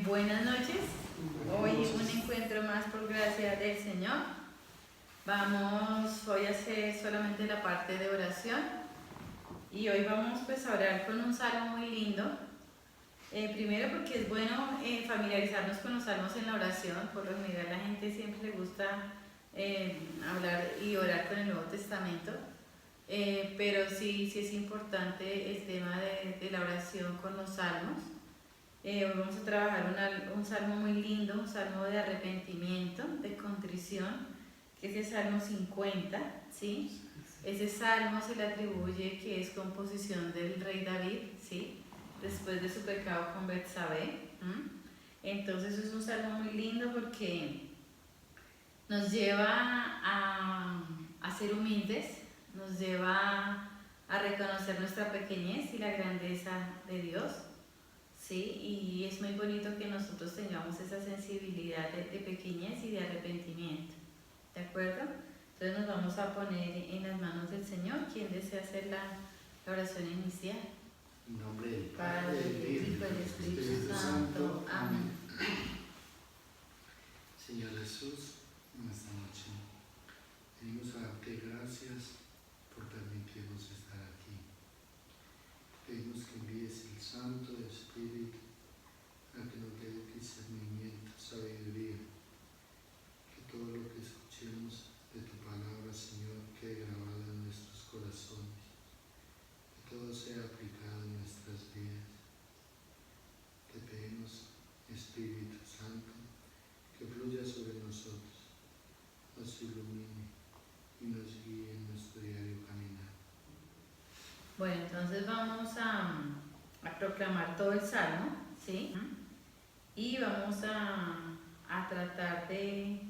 Buenas noches. Hoy un encuentro más por gracia del Señor. Hoy a hacer solamente la parte de oración y hoy vamos pues a orar con un salmo muy lindo. Primero porque es bueno familiarizarnos con los salmos en la oración. Por lo general la gente siempre le gusta hablar y orar con el Nuevo Testamento. Pero sí es importante el tema de la oración con los salmos. Hoy vamos a trabajar un salmo muy lindo, un salmo de arrepentimiento, de contrición, que es el Salmo 50, ¿sí? Ese salmo se le atribuye que es composición del rey David, ¿sí? Después de su pecado con Betsabé. Entonces es un salmo muy lindo porque nos lleva a ser humildes, nos lleva a reconocer nuestra pequeñez y la grandeza de Dios. Sí, y es muy bonito que nosotros tengamos esa sensibilidad de pequeñez y de arrepentimiento, ¿de acuerdo? Entonces nos vamos a poner en las manos del Señor. ¿Quién desea hacer la oración inicial? En nombre del Padre, del Hijo y del Espíritu Santo. Amén. Señor Jesús, en esta noche venimos a darte gracias por permitirnos estar aquí. Pedimos que envíes el Santo Espíritu a que nos dé discernimiento, sabiduría, que todo lo que escuchemos de tu palabra, Señor, quede grabado en nuestros corazones, que todo sea aplicado en nuestras vidas. Te pedimos, Espíritu Santo, que fluya sobre nosotros, nos ilumine y nos guíe en nuestro diario caminar. Bueno, entonces vamos a proclamar todo el salmo, ¿sí? Y vamos a tratar de,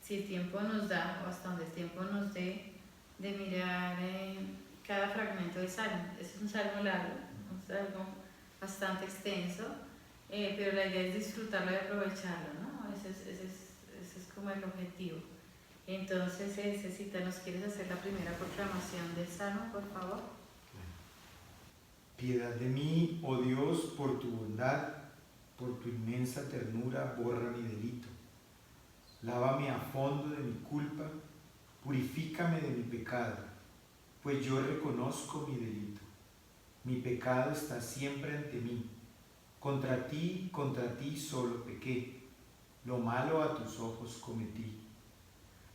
si el tiempo nos da, o hasta donde el tiempo nos dé, de mirar cada fragmento del salmo. Es un salmo largo, un salmo bastante extenso, pero la idea es disfrutarlo y aprovecharlo, ¿no? Ese es como el objetivo. Entonces, Cecita, ¿nos quieres hacer la primera proclamación del salmo, por favor? Piedad de mí, oh Dios, por tu bondad, por tu inmensa ternura, borra mi delito. Lávame a fondo de mi culpa, purifícame de mi pecado, pues yo reconozco mi delito. Mi pecado está siempre ante mí. Contra ti solo pequé, lo malo a tus ojos cometí.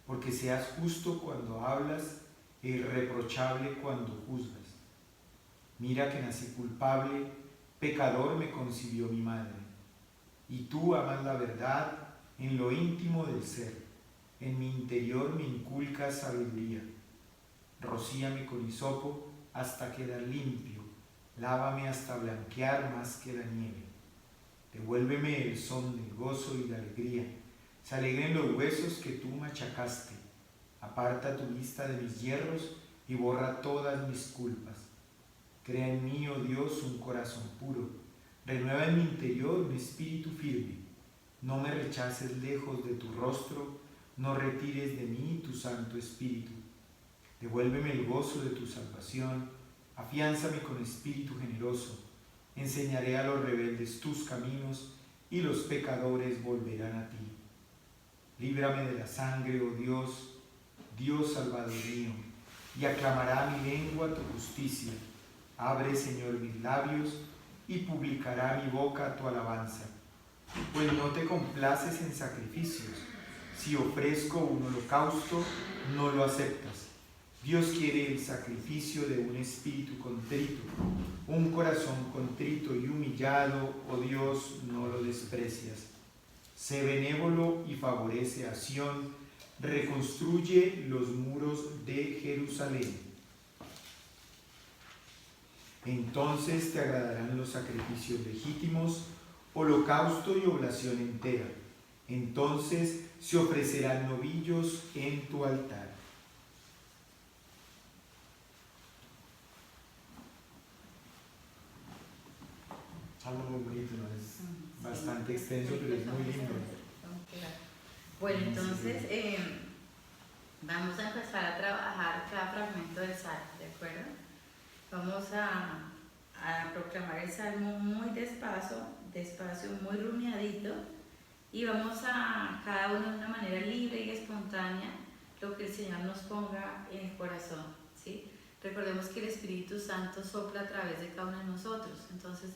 Porque seas justo cuando hablas e irreprochable cuando juzgas. Mira que nací culpable, pecador me concibió mi madre. Y tú amas la verdad en lo íntimo del ser. En mi interior me inculcas sabiduría. Rocíame con hisopo hasta quedar limpio. Lávame hasta blanquear más que la nieve. Devuélveme el son del gozo y la alegría. Se alegren los huesos que tú machacaste. Aparta tu vista de mis hierros y borra todas mis culpas. Crea en mí, oh Dios, un corazón puro. Renueva en mi interior un espíritu firme. No me rechaces lejos de tu rostro, no retires de mí tu Santo Espíritu. Devuélveme el gozo de tu salvación, afiánzame con espíritu generoso. Enseñaré a los rebeldes tus caminos y los pecadores volverán a ti. Líbrame de la sangre, oh Dios, Dios salvador mío, y aclamará mi lengua tu justicia. Abre, Señor, mis labios, y publicará mi boca tu alabanza. Pues no te complaces en sacrificios. Si ofrezco un holocausto, no lo aceptas. Dios quiere el sacrificio de un espíritu contrito, un corazón contrito y humillado, oh Dios, no lo desprecias. Sé benévolo y favorece a Sión, reconstruye los muros de Jerusalén. Entonces te agradarán los sacrificios legítimos, holocausto y oblación entera. Entonces se ofrecerán novillos en tu altar. Algo muy bonito, ¿no? Es bastante extenso, pero es muy lindo. Bueno, entonces vamos a empezar a trabajar cada fragmento del salmo, ¿de acuerdo? Vamos a proclamar el salmo muy despacio, despacio, muy rumiadito, y vamos a cada uno de una manera libre y espontánea lo que el Señor nos ponga en el corazón, ¿sí? Recordemos que el Espíritu Santo sopla a través de cada uno de nosotros, entonces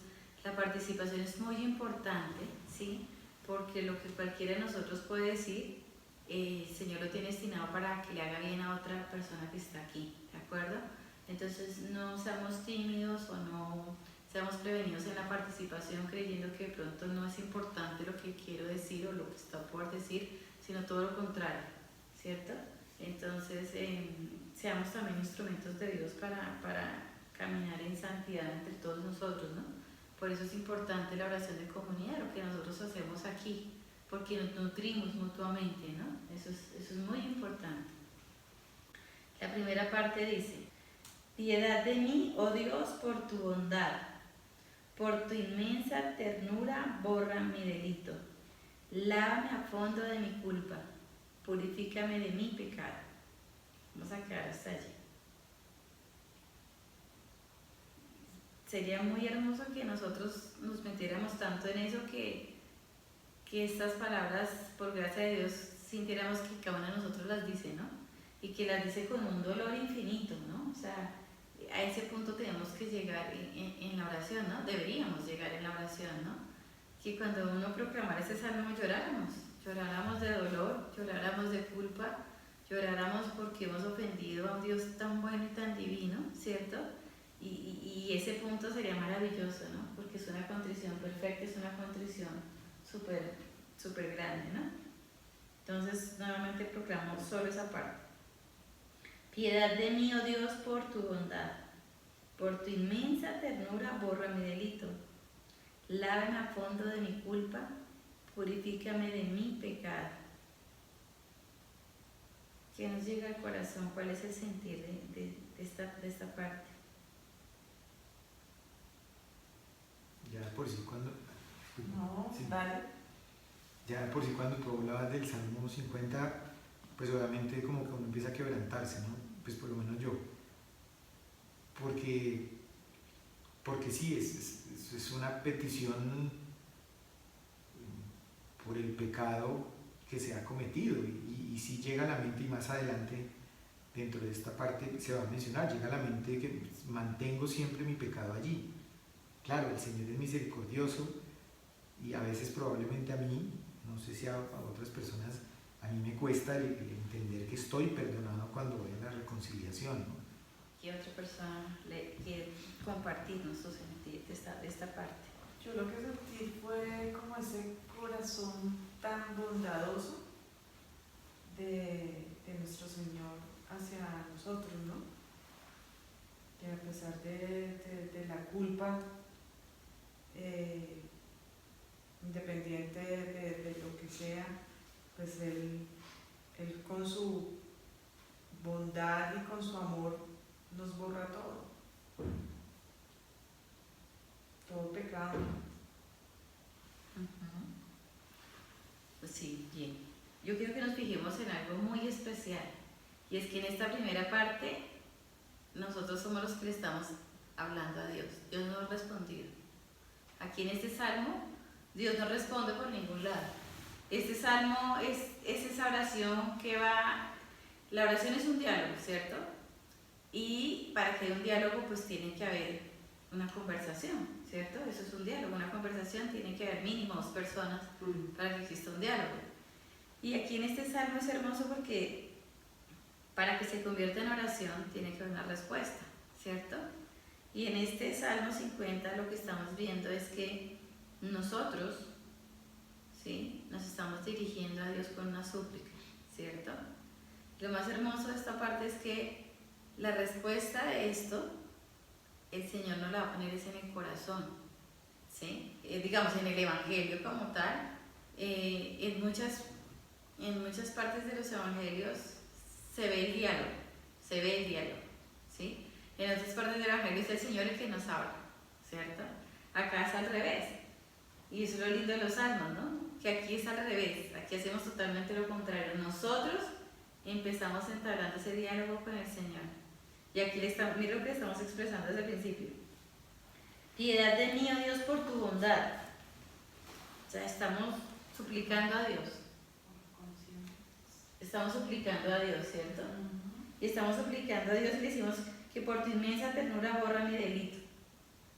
la participación es muy importante, ¿sí? Porque lo que cualquiera de nosotros puede decir, el Señor lo tiene destinado para que le haga bien a otra persona que está aquí, ¿de acuerdo? Entonces no seamos tímidos o no seamos prevenidos en la participación creyendo que de pronto no es importante lo que quiero decir o lo que está por decir, sino todo lo contrario, ¿cierto? Entonces seamos también instrumentos de Dios para caminar en santidad entre todos nosotros, ¿no? Por eso es importante la oración de comunidad, lo que nosotros hacemos aquí, porque nos nutrimos mutuamente, ¿no? Eso es muy importante. La primera parte dice: piedad de mí, oh Dios, por tu bondad, por tu inmensa ternura borra mi delito. Lávame a fondo de mi culpa, purifícame de mi pecado. Vamos a quedar hasta allí. Sería muy hermoso que nosotros nos metiéramos tanto en eso que estas palabras, por gracia de Dios, sintiéramos que cada uno de nosotros las dice, ¿no? Y que las dice con un dolor infinito, ¿no? O sea, a ese punto tenemos que llegar en la oración, ¿no? Deberíamos llegar en la oración, ¿no? Que cuando uno proclamara ese salmo lloráramos de dolor, lloráramos de culpa, lloráramos porque hemos ofendido a un Dios tan bueno y tan divino, ¿cierto? Y ese punto sería maravilloso, ¿no? Porque es una contrición perfecta, es una contrición súper grande, ¿no? Entonces, nuevamente proclamo solo esa parte. Piedad de mí, oh Dios, por tu bondad, por tu inmensa ternura borra mi delito. Lávame a fondo de mi culpa, purifícame de mi pecado. ¿Qué nos llega al corazón? ¿Cuál es el sentir de esta parte? Ya por si cuando... No, sí. dale. Ya por si cuando tú hablabas del Salmo 50, pues obviamente como que uno empieza a quebrantarse, ¿no? Pues por lo menos yo. Porque sí, es una petición por el pecado que se ha cometido. Y sí llega a la mente, y más adelante dentro de esta parte se va a mencionar, llega a la mente que mantengo siempre mi pecado allí. Claro, el Señor es misericordioso y a veces probablemente a mí, no sé si a otras personas, a mí me cuesta el entender que estoy perdonado cuando voy a la reconciliación, ¿no? ¿Qué otra persona le quiere compartirnos su sentir de esta parte? Yo lo que sentí fue como ese corazón tan bondadoso de nuestro Señor hacia nosotros, ¿no? Que a pesar de la culpa, independiente de lo que sea, pues Él con su bondad y con su amor nos borra todo pecado. Pues sí, bien. Yo quiero que nos fijemos en algo muy especial, y es que en esta primera parte nosotros somos los que le estamos hablando a Dios. Dios no ha respondido. Aquí en este salmo, Dios no responde por ningún lado. Este salmo es esa oración que va... La oración es un diálogo, ¿cierto? Y para que haya un diálogo, pues tiene que haber una conversación, ¿cierto? Eso es un diálogo, una conversación, tiene que haber mínimo 2 personas para que exista un diálogo. Y aquí en este salmo es hermoso porque para que se convierta en oración tiene que haber una respuesta, ¿cierto? Y en este Salmo 50 lo que estamos viendo es que nosotros, ¿sí?, nos estamos dirigiendo a Dios con una súplica, ¿cierto? Lo más hermoso de esta parte es que la respuesta de esto, el Señor nos la va a poner es en el corazón, ¿sí? Digamos, en el Evangelio como tal, en muchas partes de los Evangelios se ve el diálogo, ¿sí? En otras partes del Evangelio es el Señor el que nos habla, ¿cierto? Acá es al revés. Y eso es lo lindo de los salmos, ¿no? Que aquí es al revés, aquí hacemos totalmente lo contrario. Nosotros empezamos entablando ese diálogo con el Señor. Y aquí mira lo que estamos expresando desde el principio. Piedad de mí, oh Dios, por tu bondad, O sea, estamos suplicando a Dios. Estamos suplicando a Dios, ¿cierto? Y estamos suplicando a Dios y le decimos que por tu inmensa ternura borra mi delito,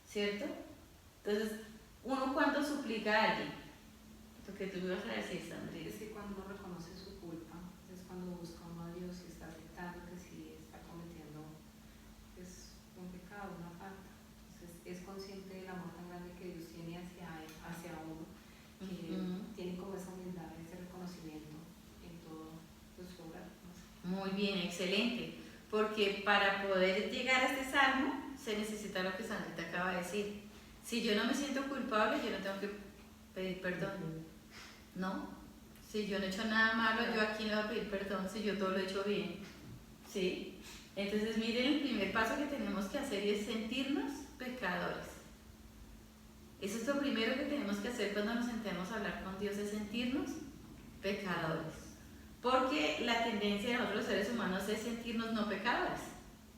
¿cierto? Entonces, uno cuando suplica a alguien, lo que tú me ibas a decir, Sandrina. Es que cuando uno reconoce su culpa, es cuando busca uno a Dios y está aceptando que sí está cometiendo pues, un pecado, una falta. Entonces, es consciente del amor tan grande que Dios tiene hacia uno, que tiene como esa humildad, ese reconocimiento en todo pues, su obra. No sé. Muy bien, excelente. Porque para poder llegar a este salmo se necesita lo que Sandrita acaba de decir. Si yo no me siento culpable, yo no tengo que pedir perdón. ¿No? Si yo no he hecho nada malo, yo aquí no voy a pedir perdón si yo todo lo he hecho bien. ¿Sí? Entonces miren el primer paso que tenemos que hacer y es sentirnos pecadores. Eso es lo primero que tenemos que hacer cuando nos sentemos a hablar con Dios, es sentirnos pecadores. Porque la tendencia de nosotros los seres humanos es sentirnos no pecadores.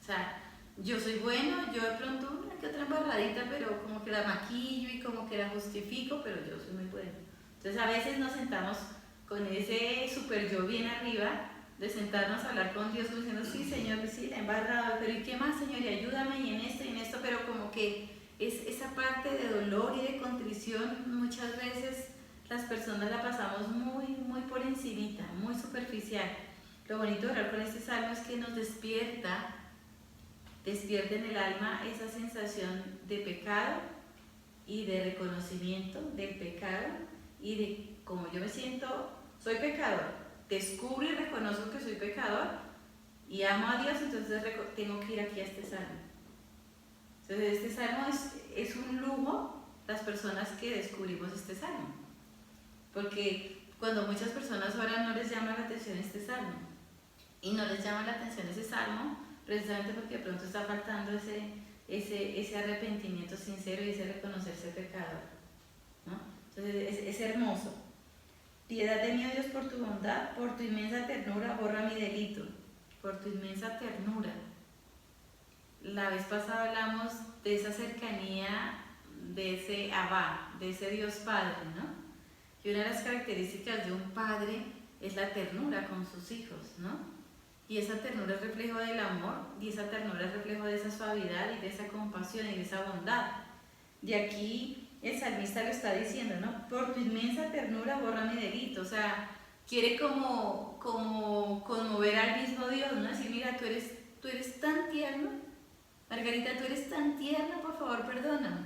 O sea, yo soy bueno, yo de pronto una que otra embarradita, pero como que la maquillo y como que la justifico, pero yo soy muy bueno. Entonces a veces nos sentamos con ese super yo bien arriba, de sentarnos a hablar con Dios diciendo, sí Señor, sí la he embarrado, pero ¿y qué más Señor? Y ayúdame y en esto, pero como que es esa parte de dolor y de contrición, muchas veces las personas la pasamos muy por encimita, muy superficial. Lo bonito de orar con este salmo es que nos despierta en el alma esa sensación de pecado y de reconocimiento del pecado y de como yo me siento, soy pecador, descubro y reconozco que soy pecador y amo a Dios, entonces tengo que ir aquí a este salmo. Entonces este salmo es un lujo las personas que descubrimos este salmo. Porque cuando muchas personas oran no les llama la atención este salmo. Y no les llama la atención ese salmo precisamente porque de pronto está faltando ese arrepentimiento sincero y ese reconocerse pecador, ¿no? Entonces es hermoso. Piedad de mí, oh Dios, por tu bondad, por tu inmensa ternura, borra mi delito. Por tu inmensa ternura. La vez pasada hablamos de esa cercanía, de ese Abba, de ese Dios Padre, ¿no? Y una de las características de un padre es la ternura con sus hijos, ¿no? Y esa ternura es reflejo del amor, y esa ternura es reflejo de esa suavidad y de esa compasión y de esa bondad. De aquí el salmista lo está diciendo, ¿no? Por tu inmensa ternura borra mi delito. O sea, quiere como conmover al mismo Dios, ¿no? Decir, mira, tú eres tan tierno, Margarita, tú eres tan tierna, por favor, perdóname.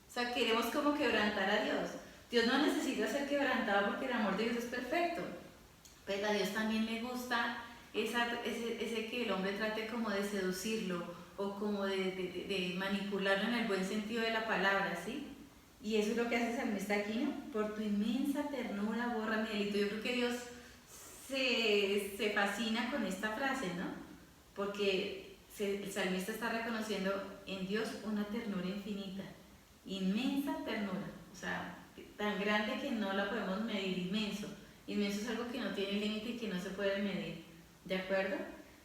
O sea, queremos como quebrantar a Dios. Dios no necesita ser quebrantado porque el amor de Dios es perfecto. Pero a Dios también le gusta ese que el hombre trate como de seducirlo o como de manipularlo en el buen sentido de la palabra, ¿sí? Y eso es lo que hace el salmista aquí, ¿no? Por tu inmensa ternura borra mi delito. Yo creo que Dios se fascina con esta frase, ¿no? Porque el salmista está reconociendo en Dios una ternura infinita, inmensa ternura, o sea, tan grande que no la podemos medir, inmenso. Inmenso es algo que no tiene límite y que no se puede medir, ¿de acuerdo?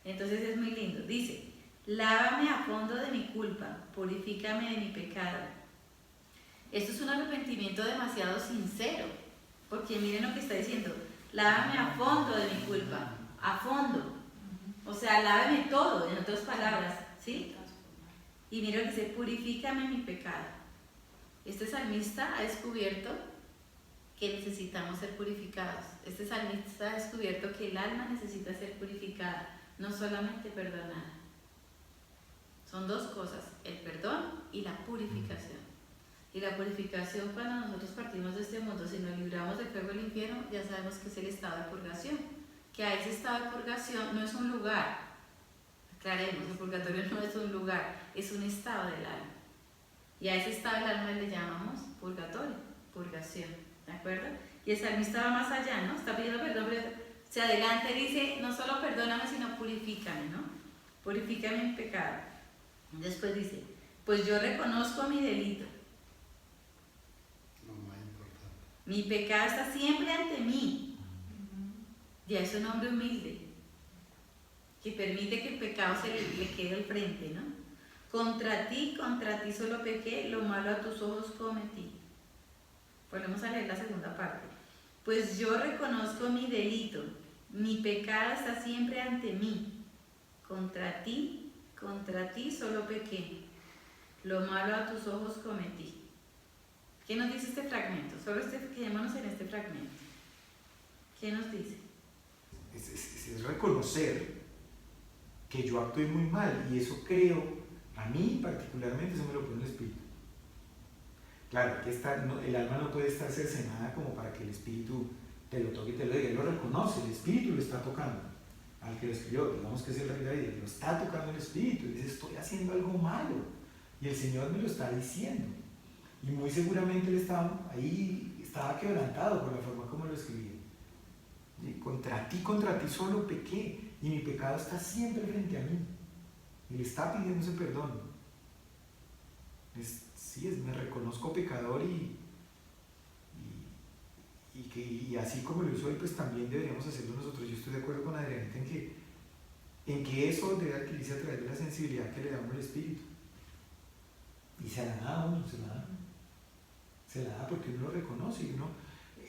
Entonces es muy lindo. Dice, lávame a fondo de mi culpa, purifícame de mi pecado. Esto es un arrepentimiento demasiado sincero, porque miren lo que está diciendo, lávame a fondo de mi culpa, a fondo. O sea, lávame todo, en otras palabras, ¿sí? Y mira lo que dice, purifícame mi pecado. Este salmista ha descubierto que necesitamos ser purificados. Este salmista ha descubierto que el alma necesita ser purificada, no solamente perdonada. Son dos cosas, el perdón y la purificación. Y la purificación, cuando nosotros partimos de este mundo, si nos libramos del fuego del infierno, ya sabemos que es el estado de purgación. Que a ese estado de purgación no es un lugar, aclaremos, el purgatorio no es un lugar, es un estado del alma. Y a ese estado del alma le llamamos purgatorio, purgación, ¿de acuerdo? Y el salmista va más allá, ¿no? Está pidiendo perdón, pero se adelanta y dice, no solo perdóname, sino purifícame, ¿no? Purifícame mi pecado. Después dice, pues yo reconozco mi delito. Lo más importante. Mi pecado está siempre ante mí. Ya es un hombre humilde, que permite que el pecado se le quede al frente, ¿no? Contra ti solo pequé, lo malo a tus ojos cometí. Volvemos a leer la segunda parte. Pues yo reconozco mi delito, mi pecado está siempre ante mí. Contra ti solo pequé. Lo malo a tus ojos cometí. ¿Qué nos dice este fragmento? Quedémonos en este fragmento. ¿Qué nos dice? Es reconocer que yo actué muy mal, y eso creo, a mí particularmente, eso me lo pone el Espíritu. Claro, el alma no puede estar cercenada como para que el Espíritu te lo toque y te lo diga. Él lo reconoce, el Espíritu lo está tocando. Al que lo escribió, digamos que es el Rey David, lo está tocando el Espíritu y dice, estoy haciendo algo malo. Y el Señor me lo está diciendo. Y muy seguramente él estaba quebrantado por la forma como lo escribía. Y contra ti solo pequé, y mi pecado está siempre frente a mí. Y le está pidiendo ese perdón. Me reconozco pecador y así como lo hizo él, pues también deberíamos hacerlo nosotros. Yo estoy de acuerdo con Adrianita en que eso debe adquirirse a través de la sensibilidad que le damos al Espíritu. Y se la da a uno, se la da porque uno lo reconoce, y uno,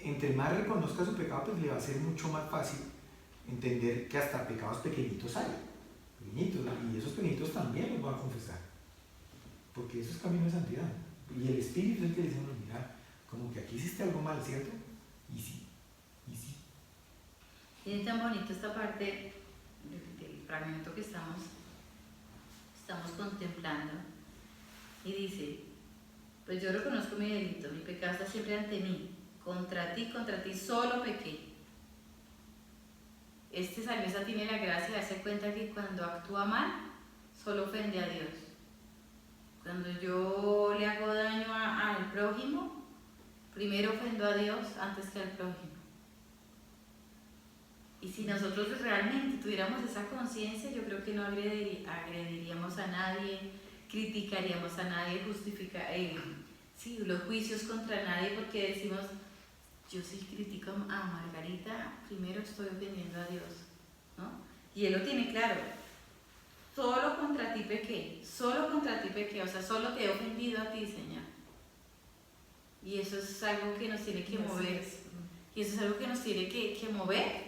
entre más reconozca su pecado, pues le va a ser mucho más fácil entender que hasta pecados pequeñitos hay, y esos pequeñitos también los va a confesar, porque eso es camino de santidad. Y el Espíritu es el que dice, bueno, mira, como que aquí hiciste algo mal, ¿cierto? Y sí. Y es tan bonito esta parte del fragmento que estamos contemplando. Y dice, pues yo reconozco mi delito, mi pecado está siempre ante mí. Contra ti solo pequé. Este salmista tiene la gracia de darse cuenta que cuando actúa mal, solo ofende a Dios. Cuando yo le hago daño al prójimo, primero ofendo a Dios antes que al prójimo. Y si nosotros realmente tuviéramos esa conciencia, yo creo que no agrediríamos a nadie, criticaríamos a nadie, los juicios contra nadie, porque decimos, yo si critico a Margarita, primero estoy ofendiendo a Dios, ¿no? Y Él lo tiene claro. Solo contra ti pequé, o sea, solo te he ofendido a ti, Señor. Y eso es algo que nos tiene que mover. Y eso es algo que nos tiene que mover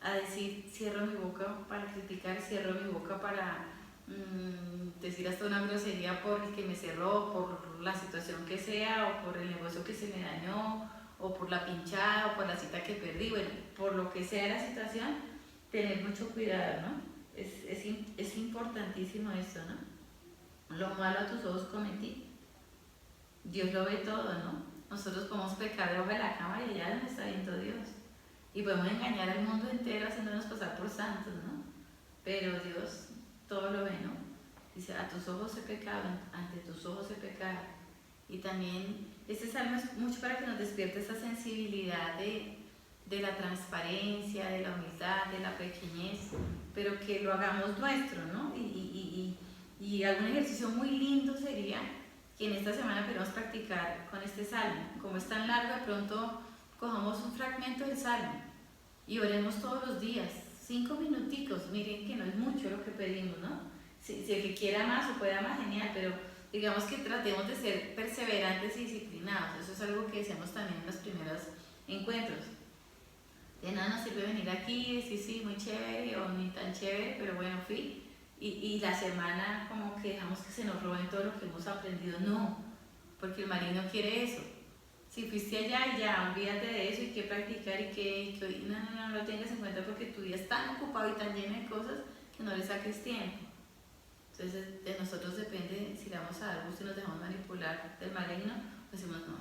a decir, cierro mi boca para criticar, cierro mi boca para decir hasta una grosería por el que me cerró, por la situación que sea, o por el negocio que se me dañó, o por la pinchada, o por la cita que perdí, bueno, por lo que sea la situación, tener mucho cuidado, ¿no? Es importantísimo esto, ¿no? Lo malo a tus ojos cometí. Dios lo ve todo, ¿no? Nosotros podemos pecar debajo de la cama y allá nos está viendo Dios. Y podemos engañar al mundo entero haciéndonos pasar por santos, ¿no? Pero Dios todo lo ve, ¿no? Dice, a tus ojos he pecado, ante tus ojos he pecado. Y también este salmo es mucho para que nos despierte esa sensibilidad de la transparencia, de la humildad, de la pequeñez, pero que lo hagamos nuestro, ¿no? Y algún ejercicio muy lindo sería que en esta semana podamos practicar con este salmo. Como es tan largo, de pronto cojamos un fragmento del salmo y oremos todos los días, 5 minuticos. Miren que no es mucho lo que pedimos, ¿no? Si el que quiera más o pueda más, genial, pero digamos que tratemos de ser perseverantes y disciplinados. Eso es algo que decíamos también en los primeros encuentros. De nada nos sirve venir aquí y decir, sí, muy chévere o ni tan chévere, pero bueno, fui. Y la semana como que dejamos que se nos roben todo lo que hemos aprendido. No, porque el marino quiere eso. Si fuiste allá y ya, olvídate de eso y qué practicar y que no lo tengas en cuenta porque tu día es tan ocupado y tan lleno de cosas que no le saques tiempo. Entonces de nosotros depende si le vamos a dar gusto y nos dejamos manipular del maligno o decimos no,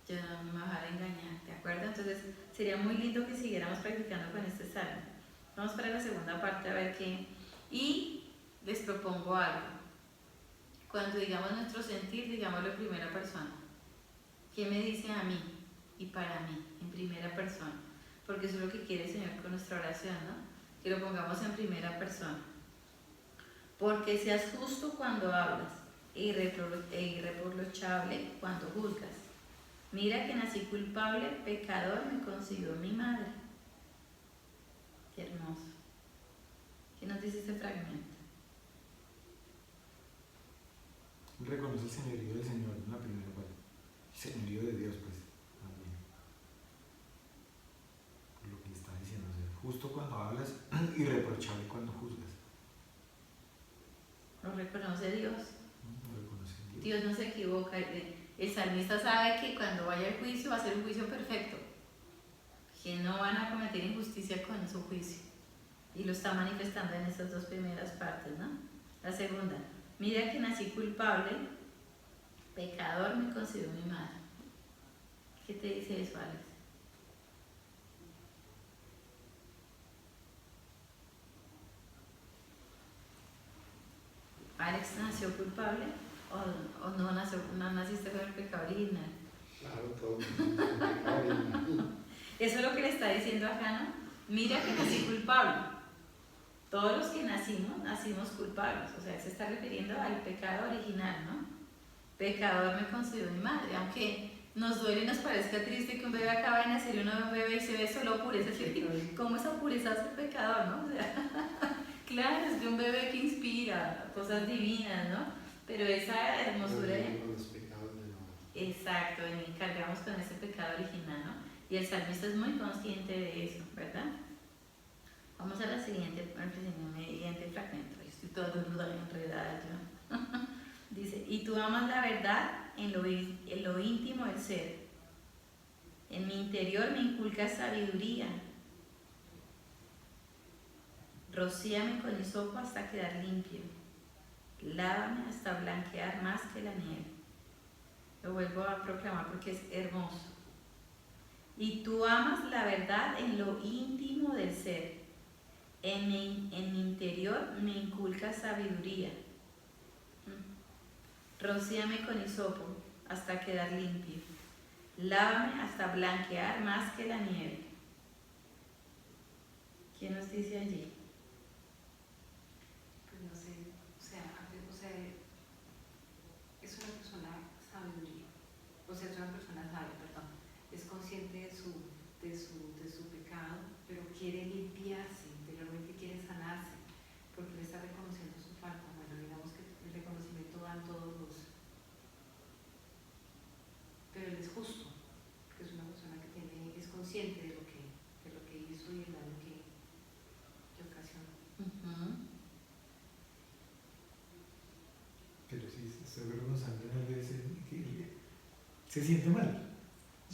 yo no me voy a dejar engañar, ¿de acuerdo? Entonces sería muy lindo que siguiéramos practicando con este salmo. Vamos para la segunda parte a ver qué. Y les propongo algo. Cuando digamos nuestro sentir, digámoslo en primera persona. ¿Qué me dice a mí y para mí en primera persona? Porque eso es lo que quiere el Señor con nuestra oración, ¿no? Que lo pongamos en primera persona. Porque seas justo cuando hablas e irreprochable cuando juzgas. Mira que nací culpable, pecador me concibió mi madre. Qué hermoso. ¿Qué nos dice este fragmento? Reconoce el señorío del Señor en la primera parte. señorío de Dios, pues, también. Por lo que le está diciendo, ser justo cuando hablas, irreprochable cuando juzgas. Lo reconoce Dios. Lo reconoce Dios. Dios no se equivoca. El salmista sabe que cuando vaya al juicio va a ser un juicio perfecto, que no van a cometer injusticia con su juicio. Y lo está manifestando en estas dos primeras partes, ¿no? La segunda, mira que nací culpable, pecador me concibió mi madre. ¿Qué te dice eso, Alex? ¿Alex nació culpable o no naciste con el pecado original? Claro, todo el pecado original. Eso es lo que le está diciendo acá, ¿no? Mira que nací culpable. Todos los que nacimos culpables. O sea, se está refiriendo al pecado original, ¿no? Pecador me concibió mi madre. Aunque nos duele y nos parezca triste que un bebé acaba de nacer y uno ve un bebé y se ve solo pureza. ¿Cómo esa pureza hace pecador, no? O sea, claro, es de un bebé que inspira cosas divinas, ¿no? Pero esa hermosura... Con los pecados de la... Exacto, y cargamos con ese pecado original, ¿no? Y el salmista es muy consciente de eso, ¿verdad? Vamos a la siguiente fragmento. Estoy toda enredada yo. Dice, y tú amas la verdad en lo íntimo del ser. En mi interior me inculcas sabiduría. Rocíame con hisopo hasta quedar limpio. Lávame hasta blanquear más que la nieve. Lo vuelvo a proclamar porque es hermoso. Y tú amas la verdad en lo íntimo del ser. En mi interior me inculcas sabiduría. Rocíame con hisopo hasta quedar limpio. Lávame hasta blanquear más que la nieve. ¿Quién nos dice allí? Pues no sé, o sea, es una persona sabiduría, o sea, es una persona sabia, perdón, es consciente de su pecado, pero quiere limpiarse, interiormente quiere sanarse, porque le está reconociendo su falta. Bueno, digamos que el reconocimiento dan todos los, pero él es justo, porque es una persona que es consciente de lo que hizo y el daño que ocasiona. Pero sí, estoy reconociendo en el veces que se siente mal.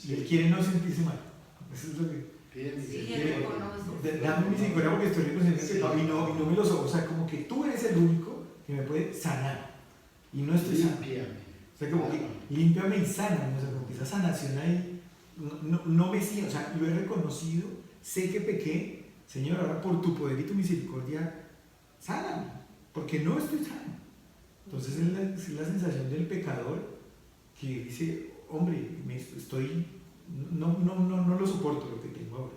Y él quiere no sentirse mal. Eso es lo que... Sí, él reconoce. Dame misericordia porque estoy reconociendo el pecado y no me lo soy. O sea, como que tú eres el único que me puede sanar. Y no estoy sano. O sea, como que límpiame y sáname. O sea, como que esa sanación ahí no me sigue. O sea, lo he reconocido, sé que pequé. Señor, ahora por tu poder y tu misericordia, sáname. Porque no estoy sano. Entonces es la sensación del pecador que dice, hombre, no lo soporto lo que tengo ahora.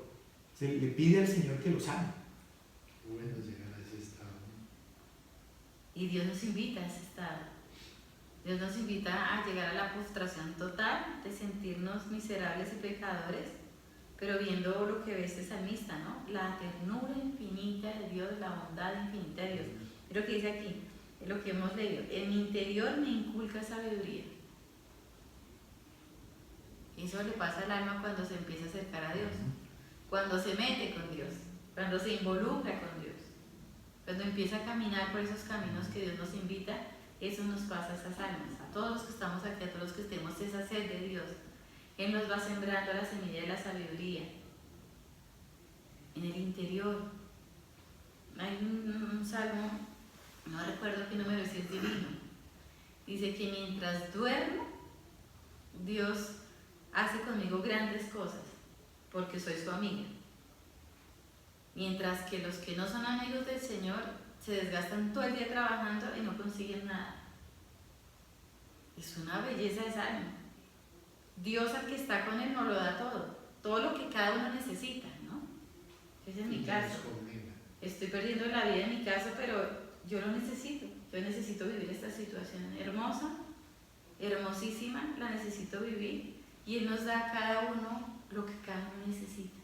Se le pide al Señor que lo sane. Bueno, llegar a ese estado. Y Dios nos invita a ese estado. Dios nos invita a llegar a la postración total de sentirnos miserables y pecadores, pero viendo lo que ve este salmista, ¿no? La ternura infinita de Dios, la bondad infinita de Dios. Es lo que dice aquí, es lo que hemos leído. En mi interior me inculca sabiduría. Eso le pasa al alma cuando se empieza a acercar a Dios, cuando se mete con Dios, cuando se involucra con Dios, cuando empieza a caminar por esos caminos que Dios nos invita. Eso nos pasa a esas almas, a todos los que estamos aquí, a todos los que estemos esa sed de Dios. Él nos va sembrando la semilla de la sabiduría en el interior. Hay un salmo, no recuerdo qué número es divino. Dice que mientras duermo, Dios hace conmigo grandes cosas, porque soy su amiga. Mientras que los que no son amigos del Señor se desgastan todo el día trabajando y no consiguen nada. Es una belleza esa alma. Dios al que está con él nos lo da todo lo que cada uno necesita, ¿no? Ese es mi caso. Estoy perdiendo la vida en mi caso, pero yo lo necesito. Yo necesito vivir esta situación hermosa, hermosísima, la necesito vivir, y Él nos da a cada uno lo que cada uno necesita,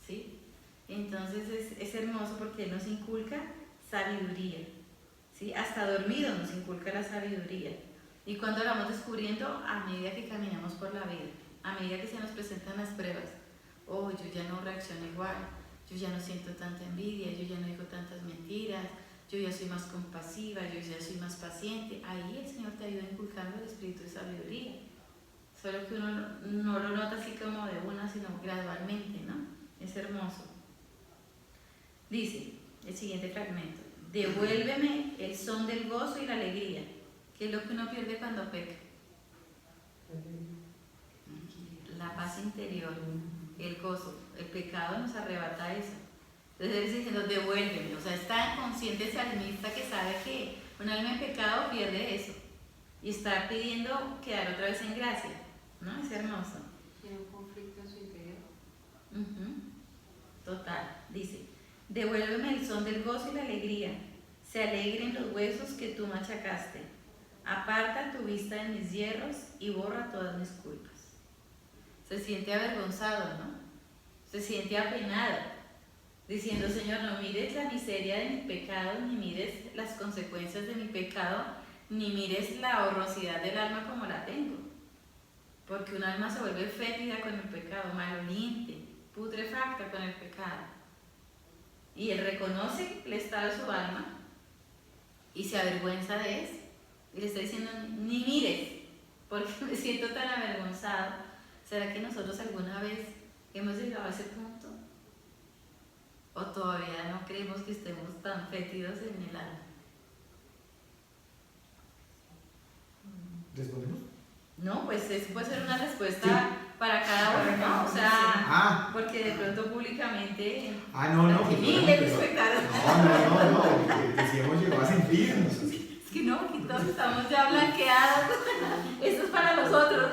¿sí? Entonces es hermoso porque Él nos inculca sabiduría, ¿sí? Hasta dormido nos inculca la sabiduría. ¿Y cuando lo vamos descubriendo? A medida que caminamos por la vida, a medida que se nos presentan las pruebas. Oh, yo ya no reacciono igual, yo ya no siento tanta envidia, yo ya no digo tantas mentiras, yo ya soy más compasiva, yo ya soy más paciente. Ahí el Señor te ayuda inculcando el espíritu de sabiduría. Solo que uno no lo nota así como de una, sino gradualmente, ¿no? Es hermoso. Dice el siguiente fragmento: devuélveme el son del gozo y la alegría, que es lo que uno pierde cuando peca. La paz interior, el gozo. El pecado nos arrebata eso. Entonces él está diciendo, devuélveme. O sea, está consciente salmista que sabe que un alma en pecado pierde eso. Y está pidiendo quedar otra vez en gracia. ¿No? Es hermoso. Tiene un conflicto en su interior. Total. Dice, devuélveme el son del gozo y la alegría. Se alegren los huesos que tú machacaste. Aparta tu vista de mis hierros y borra todas mis culpas. Se siente avergonzado, ¿no? Se siente apenado, diciendo, Señor, no mires la miseria de mis pecados, ni mires las consecuencias de mi pecado, ni mires la horrorosidad del alma como la tengo. Porque un alma se vuelve fétida con el pecado, maloliente, putrefacta con el pecado. Y él reconoce el estado de su alma y se avergüenza de eso. Y le está diciendo, ni mires, porque me siento tan avergonzado. ¿Será que nosotros alguna vez hemos llegado a ese punto? ¿O todavía no creemos que estemos tan fétidos en el alma? ¿Respondemos? No, pues eso puede ser una respuesta para cada uno, ¿no? O sea, porque de pronto públicamente... No. Pues, miles de espectadores. No, que si hemos llegado a sentirnos. Es que no, que todos estamos ya blanqueados. Esto es para nosotros.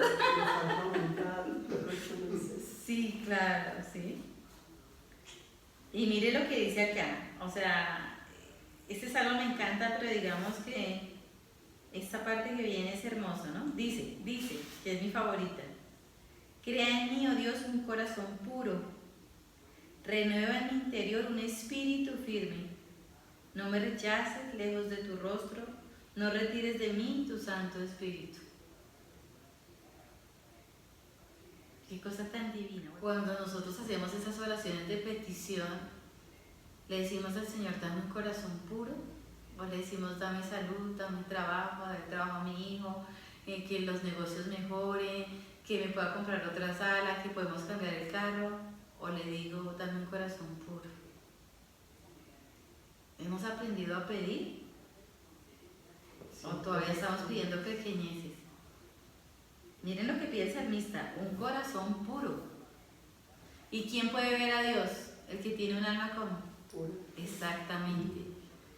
Sí, claro, sí. Y mire lo que dice acá. O sea, este salmo me encanta, pero digamos que esta parte que viene es hermosa, ¿no? Dice, que es mi favorita. Crea en mí, oh Dios, un corazón puro. Renueva en mi interior un espíritu firme. No me rechaces lejos de tu rostro. No retires de mí tu Santo Espíritu. Qué cosa tan divina. Cuando nosotros hacemos esas oraciones de petición, le decimos al Señor, dame un corazón puro, o le decimos, dame salud, dame trabajo, dame trabajo a mi hijo, que los negocios mejoren, que me pueda comprar otra sala, que podemos cambiar el carro, o le digo, dame un corazón puro. ¿Hemos aprendido a pedir? ¿O todavía estamos pidiendo pequeñeces? Miren lo que pide el salmista, un corazón puro. ¿Y quién puede ver a Dios? El que tiene un alma como puro. Exactamente.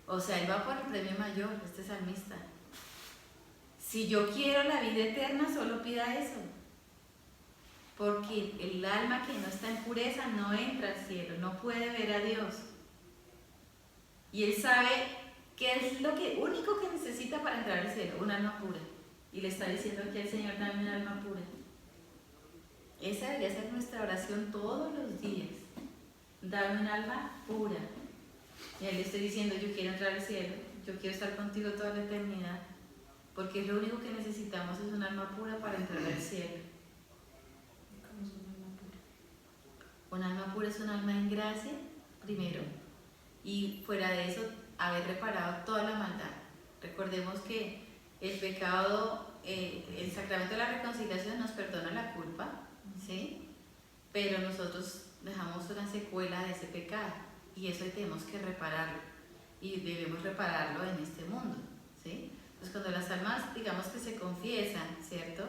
O sea, él va por el premio mayor, este salmista. Si yo quiero la vida eterna, solo pida eso. Porque el alma que no está en pureza no entra al cielo, no puede ver a Dios. Y él sabe qué es lo único que necesita para entrar al cielo, un alma pura. Y le está diciendo aquí al Señor, dame un alma pura. Esa debería ser nuestra oración todos los días. Dame un alma pura. Y a él le estoy diciendo, yo quiero entrar al cielo, yo quiero estar contigo toda la eternidad. Porque es lo único que necesitamos, es un alma pura para entrar al cielo. ¿Cómo es un alma pura? Un alma pura es un alma en gracia, primero. Y fuera de eso, haber reparado toda la maldad. Recordemos que el pecado, el sacramento de la reconciliación nos perdona la culpa, ¿sí? Pero nosotros dejamos una secuela de ese pecado y eso tenemos que repararlo y debemos repararlo en este mundo, ¿sí? Entonces cuando las almas, digamos que se confiesan, ¿cierto?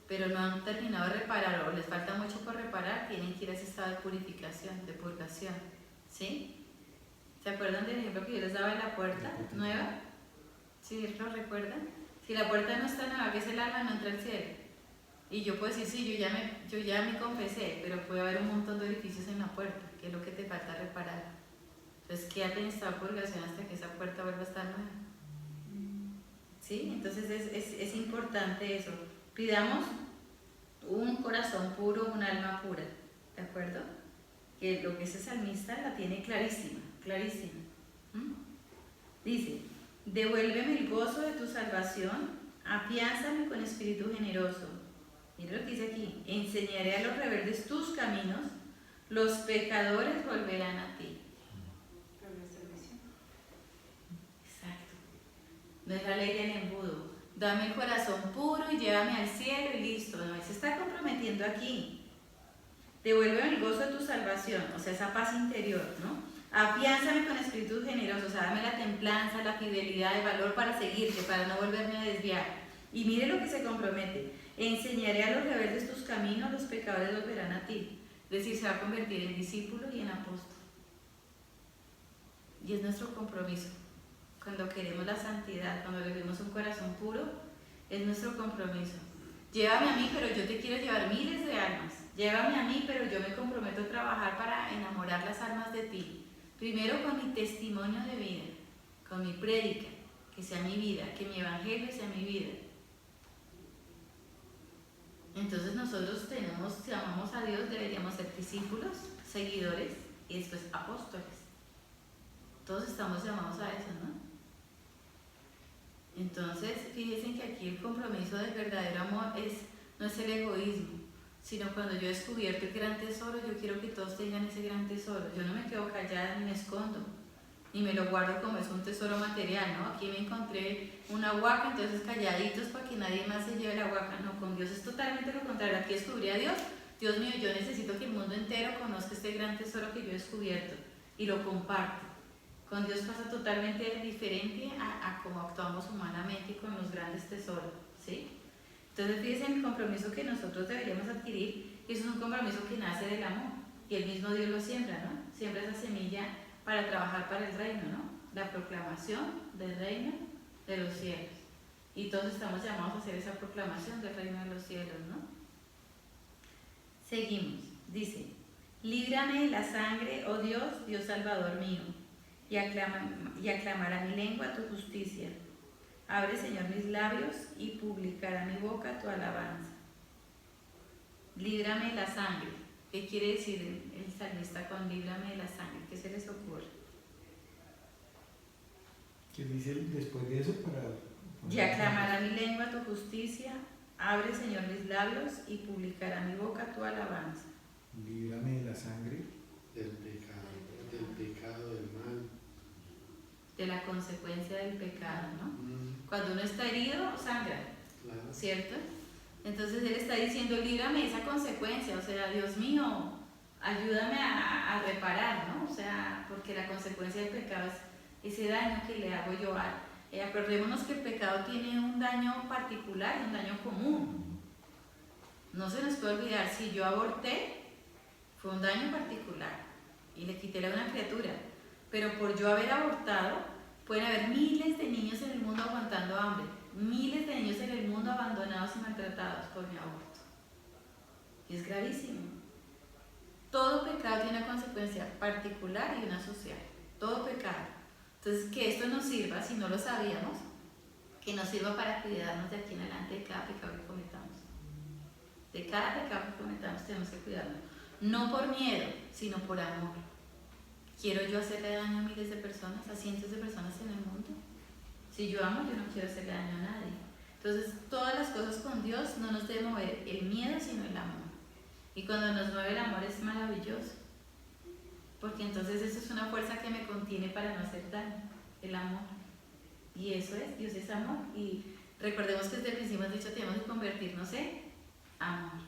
Pero no han terminado de reparar o les falta mucho por reparar, tienen que ir a ese estado de purificación, de purgación, ¿sí? ¿Se acuerdan del ejemplo que yo les daba de la puerta nueva? ¿Sí lo recuerdan? Si la puerta no está nueva, que es el alma, no entra al cielo. Y yo puedo decir, sí, yo ya me confesé, pero puede haber un montón de orificios en la puerta, que es lo que te falta reparar. Entonces, quédate en estado de purgación hasta que esa puerta vuelva a estar nueva. ¿Sí? Entonces es importante eso. Pidamos un corazón puro, un alma pura. ¿De acuerdo? Que lo que ese salmista la tiene clarísima, clarísima. Dice, devuélveme el gozo de tu salvación Afiánzame con espíritu generoso. Mira lo que dice aquí. Enseñaré a los rebeldes tus caminos, los pecadores volverán a ti. Pero el servicio. Exacto. No es la ley del embudo. Dame el corazón puro y llévame al cielo y listo. No, él se está comprometiendo aquí. Devuélveme el gozo de tu salvación, o sea, esa paz interior, ¿no? Afiánzame con espíritu generoso, o sea, dame la templanza, la fidelidad, el valor para seguirte, para no volverme a desviar. Y mire lo que se compromete. Enseñaré a los rebeldes tus caminos, los pecadores volverán a ti. Es decir, se va a convertir en discípulo y en apóstol. Y es nuestro compromiso. Cuando queremos la santidad, cuando vivimos un corazón puro, es nuestro compromiso. Llévame a mí, pero yo te quiero llevar miles de almas. Llévame a mí, pero yo me comprometo a trabajar para enamorar las almas de ti. Primero con mi testimonio de vida, con mi prédica, que sea mi vida, que mi evangelio sea mi vida. Entonces nosotros tenemos, si amamos a Dios, deberíamos ser discípulos, seguidores y después apóstoles. Todos estamos llamados a eso, ¿no? Entonces, fíjense que aquí el compromiso del verdadero amor no es el egoísmo, sino cuando yo he descubierto el gran tesoro, yo quiero que todos tengan ese gran tesoro. Yo no me quedo callada ni me escondo, ni me lo guardo como es un tesoro material, ¿no? Aquí me encontré una huaca, entonces calladitos para que nadie más se lleve la huaca. No, con Dios es totalmente lo contrario. Aquí descubrí a Dios. Dios mío, yo necesito que el mundo entero conozca este gran tesoro que yo he descubierto y lo comparto. Con Dios pasa totalmente diferente a cómo actuamos humanamente y con los grandes tesoros, ¿sí? Entonces, fíjense en el compromiso que nosotros deberíamos adquirir, y eso es un compromiso que nace del amor, y el mismo Dios lo siembra, ¿no? Siembra esa semilla para trabajar para el reino, ¿no? La proclamación del reino de los cielos. Y todos estamos llamados a hacer esa proclamación del reino de los cielos, ¿no? Seguimos. Dice, líbrame de la sangre, oh Dios, Dios Salvador mío, y aclamará mi lengua tu justicia. Abre, Señor, mis labios y publicará mi boca tu alabanza. Líbrame de la sangre. ¿Qué quiere decir el salmista con líbrame de la sangre? ¿Qué se les ocurre? ¿Qué dice después de eso para...? Y aclamará mi lengua tu justicia. Abre, Señor, mis labios y publicará mi boca tu alabanza. Líbrame de la sangre. Del pecado, del mal. De la consecuencia del pecado, ¿no? Cuando uno está herido, sangra, Claro. ¿cierto? Entonces él está diciendo, líbrame de esa consecuencia, o sea, Dios mío, ayúdame a reparar, ¿no? O sea, porque la consecuencia del pecado es ese daño que le hago yo a... acordémonos que el pecado tiene un daño particular y un daño común. No se nos puede olvidar, si yo aborté, fue un daño particular y le quité a una criatura, pero por yo haber abortado, pueden haber miles de niños en el mundo aguantando hambre, miles de niños en el mundo abandonados y maltratados por mi aborto. Y es gravísimo. Todo pecado tiene una consecuencia particular y una social. Todo pecado. Entonces, que esto nos sirva, si no lo sabíamos, que nos sirva para cuidarnos de aquí en adelante de cada pecado que cometamos. De cada pecado que cometamos tenemos que cuidarnos. No por miedo, sino por amor. ¿Quiero yo hacerle daño a miles de personas, a cientos de personas en el mundo? Si yo amo, yo no quiero hacerle daño a nadie. Entonces, todas las cosas con Dios no nos debe mover el miedo, sino el amor. Y cuando nos mueve el amor es maravilloso. Porque entonces eso es una fuerza que me contiene para no hacer daño, el amor. Y eso es, Dios es amor. Y recordemos que desde el principio hemos dicho, tenemos que convertirnos en amor.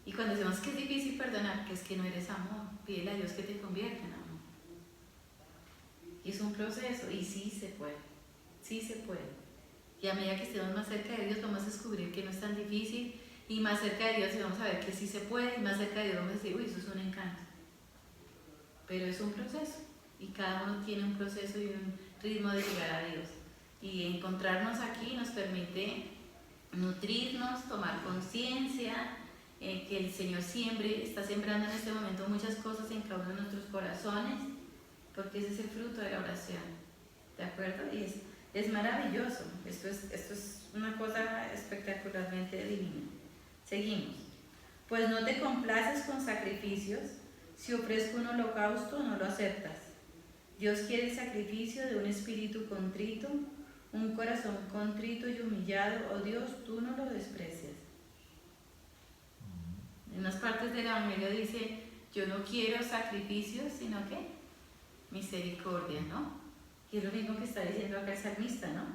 Y cuando decimos que es difícil perdonar, que es que no eres amor, pídele a Dios que te convierta en amor. Y es un proceso, y sí se puede, sí se puede. Y a medida que estemos más cerca de Dios vamos a descubrir que no es tan difícil, y más cerca de Dios y vamos a ver que sí se puede, y más cerca de Dios vamos a decir, uy, eso es un encanto. Pero es un proceso, y cada uno tiene un proceso y un ritmo de llegar a Dios. Y encontrarnos aquí nos permite nutrirnos, tomar conciencia, que el Señor está sembrando en este momento muchas cosas en cada uno de nuestros corazones, porque ese es el fruto de la oración, ¿de acuerdo? Y es maravilloso, esto es una cosa espectacularmente divina. Seguimos. Pues no te complaces con sacrificios, si ofrezco un holocausto no lo aceptas. Dios quiere el sacrificio de un espíritu contrito, un corazón contrito y humillado, oh Dios, tú no lo desprecias. En unas partes del Evangelio dice, yo no quiero sacrificios, sino que misericordia, ¿no? Y es lo mismo que está diciendo acá el salmista, ¿no?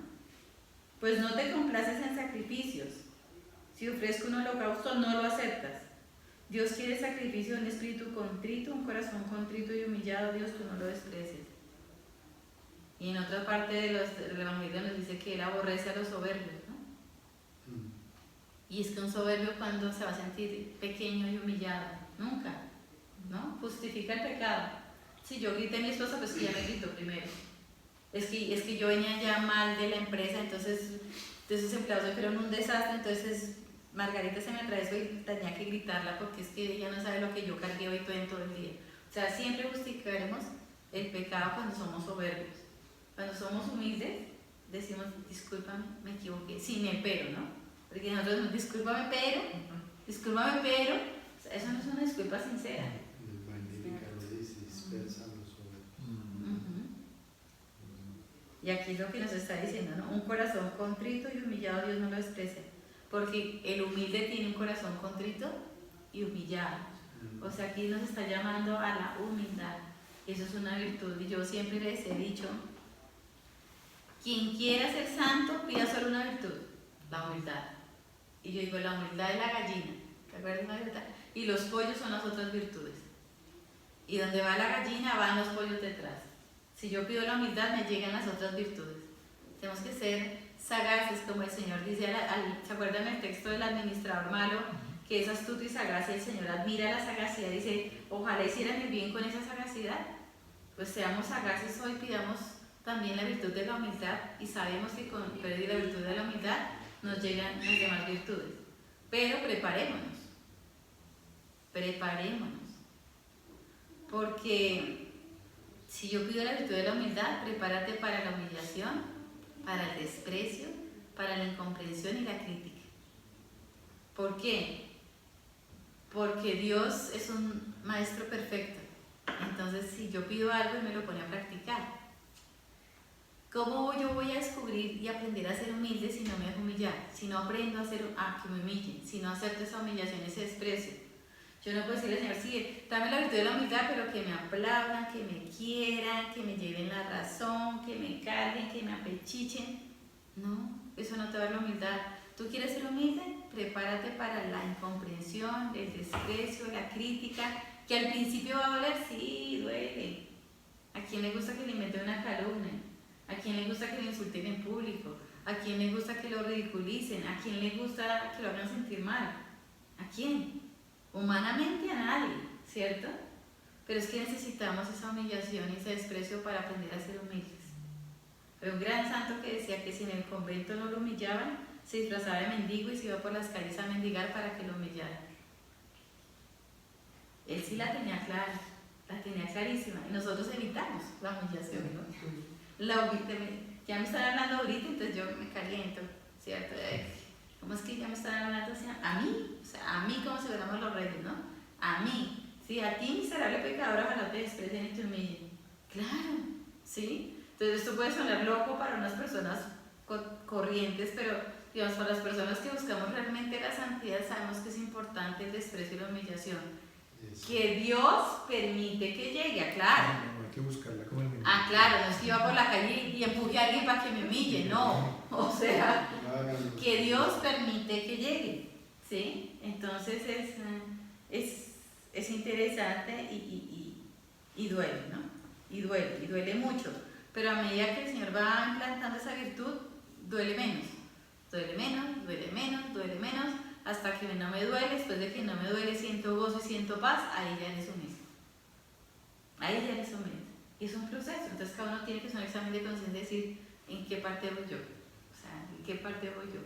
Pues no te complaces en sacrificios. Si ofrezco un holocausto, no lo aceptas. Dios quiere sacrificio de un espíritu contrito, un corazón contrito y humillado, Dios, tú no lo desprecias. Y en otra parte del Evangelio nos dice que Él aborrece a los soberbios, ¿no? Y es que un soberbio, cuando se va a sentir pequeño y humillado, nunca, ¿no? Justifica el pecado. Si yo grité a mi esposa, pues que ella me gritó primero. Es que yo venía ya mal de la empresa, entonces esos empleados fueron un desastre, entonces Margarita se me atravesó y tenía que gritarla porque es que ella no sabe lo que yo cargué hoy todo el día. O sea, siempre justificaremos el pecado cuando somos soberbios. Cuando somos humildes, decimos, discúlpame, me equivoqué, sin el pero, ¿no? Porque nosotros decimos, discúlpame, pero, o sea, eso no es una disculpa sincera. El Magnífica lo dice, dispersa a los soberbios. Y aquí es lo que nos está diciendo, ¿no? Un corazón contrito y humillado Dios no lo desprecia. Porque el humilde tiene un corazón contrito y humillado. O sea, aquí nos está llamando a la humildad. Eso es una virtud. Y yo siempre les he dicho, quien quiera ser santo, pida solo una virtud, la humildad. Y yo digo, la humildad es la gallina, ¿te acuerdas de la verdad? Y los pollos son las otras virtudes. Y donde va la gallina, van los pollos detrás. Si yo pido la humildad, me llegan las otras virtudes. Tenemos que ser sagaces, como el Señor dice, ¿se acuerdan el texto del administrador malo? Que es astuto y sagaz, y el Señor admira la sagacidad y dice, ojalá hicieran el bien con esa sagacidad. Pues seamos sagaces hoy, pidamos también la virtud de la humildad, y sabemos que con la virtud de la humildad nos llegan las demás virtudes. Pero preparémonos, porque si yo pido la virtud de la humildad, prepárate para la humillación, para el desprecio, para la incomprensión y la crítica. ¿Por qué? Porque Dios es un maestro perfecto. Entonces, si yo pido algo y me lo pone a practicar, ¿cómo yo voy a descubrir y aprender a ser humilde si no me dejo humillar? Si no aprendo a que me humillen, si no acepto esa humillación, ese desprecio. Yo no puedo decirle al Señor, sí, dame la virtud de la humildad, pero que me aplaudan, que me quieran, que me lleven la razón, que me carguen, que me apechichen. No, eso no te da la humildad. ¿Tú quieres ser humilde? Prepárate para la incomprensión, el desprecio, la crítica, que al principio va a doler, sí, duele. ¿A quién le gusta que le inventen una calumnia? ¿A quién le gusta que lo insulten en público? ¿A quién le gusta que lo ridiculicen? ¿A quién le gusta que lo hagan sentir mal? ¿A quién? Humanamente a nadie, ¿cierto? Pero es que necesitamos esa humillación y ese desprecio para aprender a ser humildes. Había un gran santo que decía que si en el convento no lo humillaban, se disfrazaba de mendigo y se iba por las calles a mendigar para que lo humillaran. Él sí la tenía clara, la tenía clarísima, y nosotros evitamos la humillación, ¿no? Ya me están hablando ahorita, entonces yo me caliento, ¿cierto? ¿Cómo es que ya me están hablando a mí? O sea, a mí como si fuéramos los reyes, ¿no? A mí. Sí, a ti, miserable pecador, ojalá te desprecien y te humillen. Claro, ¿sí? Entonces esto puede sonar loco para unas personas corrientes, pero digamos, para las personas que buscamos realmente la santidad, sabemos que es importante el desprecio y la humillación. Que Dios permite que llegue, claro. No, hay que buscarla como el mendigo. Claro, no es que iba por la calle y empuje a alguien para que me humille, no. O sea, que Dios permite que llegue, ¿sí? Entonces es interesante y duele, ¿no? Y duele mucho. Pero a medida que el Señor va implantando esa virtud, duele menos, hasta que no me duele. Después de que no me duele, siento gozo y siento paz, ahí ya eres humilde. Y es un proceso, entonces cada uno tiene que hacer un examen de conciencia y decir, ¿en qué parte voy yo? O sea, ¿en qué parte voy yo?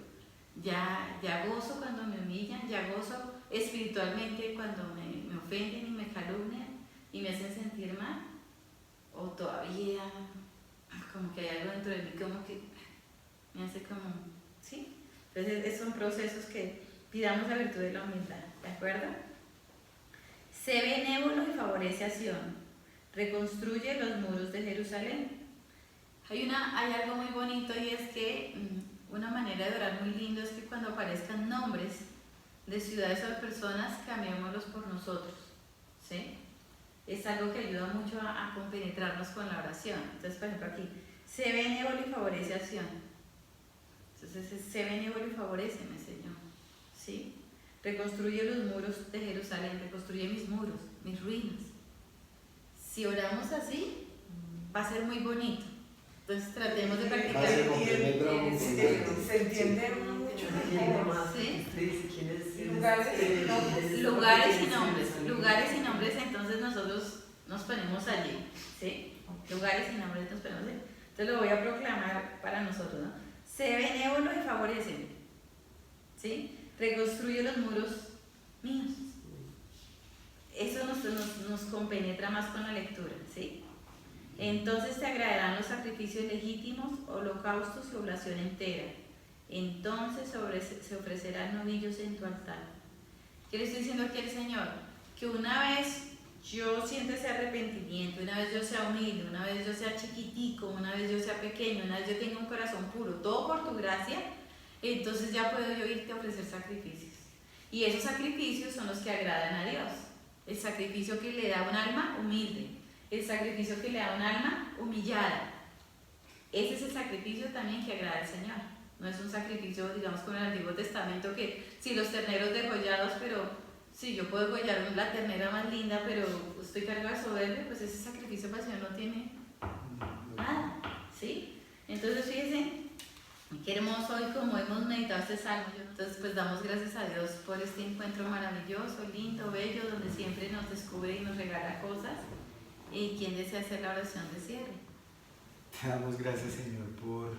Ya gozo cuando me humillan, ya gozo espiritualmente cuando me ofenden y me calumnian y me hacen sentir mal, o todavía como que hay algo dentro de mí como que me hace como, ¿sí? Entonces son procesos que pidamos la virtud de la humildad, ¿de acuerdo? Sé benévolo y favorece a Sion, reconstruye los muros de Jerusalén. Hay algo muy bonito y es que una manera de orar muy lindo es que cuando aparezcan nombres de ciudades o de personas, cambiémoslos por nosotros, ¿sí? Es algo que ayuda mucho a compenetrarnos con la oración. Entonces, por ejemplo, aquí, sé benévolo y favorece a Sión. Entonces, sé benévolo y favoréceme, Señor, ¿sí? Reconstruye los muros de Jerusalén, reconstruye mis muros, mis ruinas. Si oramos así, va a ser muy bonito. Entonces tratemos de practicar. Se compenetra un Se entiende mucho mejor. ¿Sí? Lugares y nombres, entonces nosotros nos ponemos allí, ¿sí? Lugares y nombres nos ponemos allí. Entonces lo voy a proclamar para nosotros, ¿no? Sé benévolo y favoréceme, ¿sí? Reconstruye los muros míos. Eso nos compenetra más con la lectura, ¿sí? Entonces te agradarán los sacrificios legítimos, holocaustos y oblación entera. Entonces se ofrecerán novillos en tu altar. ¿Qué le estoy diciendo aquí al Señor? Que una vez yo sienta ese arrepentimiento, una vez yo sea humilde, una vez yo sea chiquitico, una vez yo sea pequeño, una vez yo tenga un corazón puro, todo por tu gracia, entonces ya puedo yo irte a ofrecer sacrificios. Y esos sacrificios son los que agradan a Dios. El sacrificio que le da un alma humilde, el sacrificio que le da un alma humillada. Ese es el sacrificio también que agrada al Señor. No es un sacrificio, digamos, como en el Antiguo Testamento, que si los terneros degollados, pero si yo puedo degollar la ternera más linda, pero estoy cargada de soberbia, pues ese sacrificio para el Señor no tiene nada, ¿sí? Entonces, fíjense, qué hermoso hoy como hemos meditado este salmo. Entonces, pues damos gracias a Dios por este encuentro maravilloso, lindo, bello, donde siempre nos descubre y nos regala cosas. ¿Y quién desea hacer la oración de cierre? Te damos gracias, Señor, por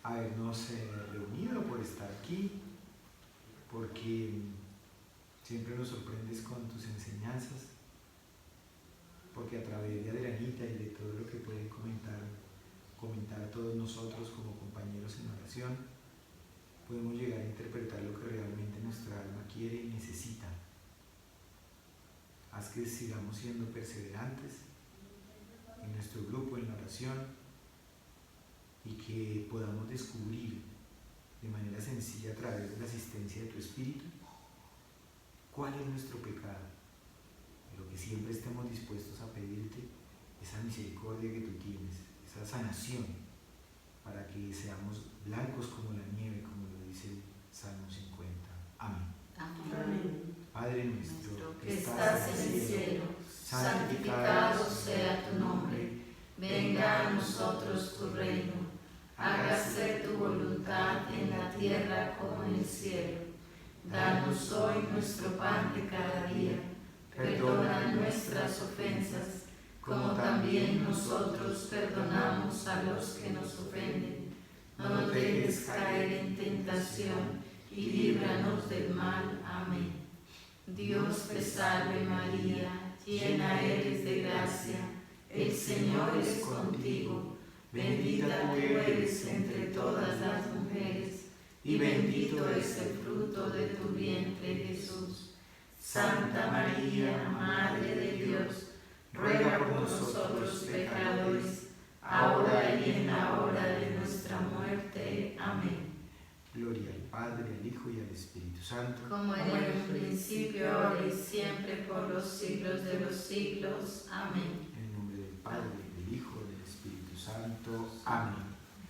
habernos reunido, por estar aquí, porque siempre nos sorprendes con tus enseñanzas, porque a través de Adrianita y de todo lo que pueden comentar todos nosotros como compañeros en oración, podemos llegar a interpretar lo que realmente nuestra alma quiere y necesita. Haz que sigamos siendo perseverantes en nuestro grupo, en la oración, y que podamos descubrir de manera sencilla a través de la asistencia de tu Espíritu cuál es nuestro pecado, pero que siempre estemos dispuestos a pedirte esa misericordia que tú tienes, esa sanación, para que seamos blancos como la nieve, como lo dice el Salmo 50. Amén. Amén. Padre nuestro, que estás en el cielo, santificado sea tu nombre. Venga a nosotros tu reino. Hágase tu voluntad en la tierra como en el cielo. Danos hoy nuestro pan de cada día. Perdona nuestras ofensas, como también nosotros perdonamos a los que nos ofenden. No nos dejes caer en tentación y líbranos del mal. Amén. Dios te salve María, llena eres de gracia, el Señor es contigo. Bendita tú eres entre todas las mujeres, y bendito es el fruto de tu vientre, Jesús. Santa María, Madre de Dios, ruega por nosotros pecadores, ahora y en la hora de nuestra muerte. Amén. Gloria al Padre, al Hijo y al Espíritu Santo. Como era en un principio, ahora y siempre, por los siglos de los siglos. Amén. En el nombre del Padre, del Hijo y del Espíritu Santo. Amén.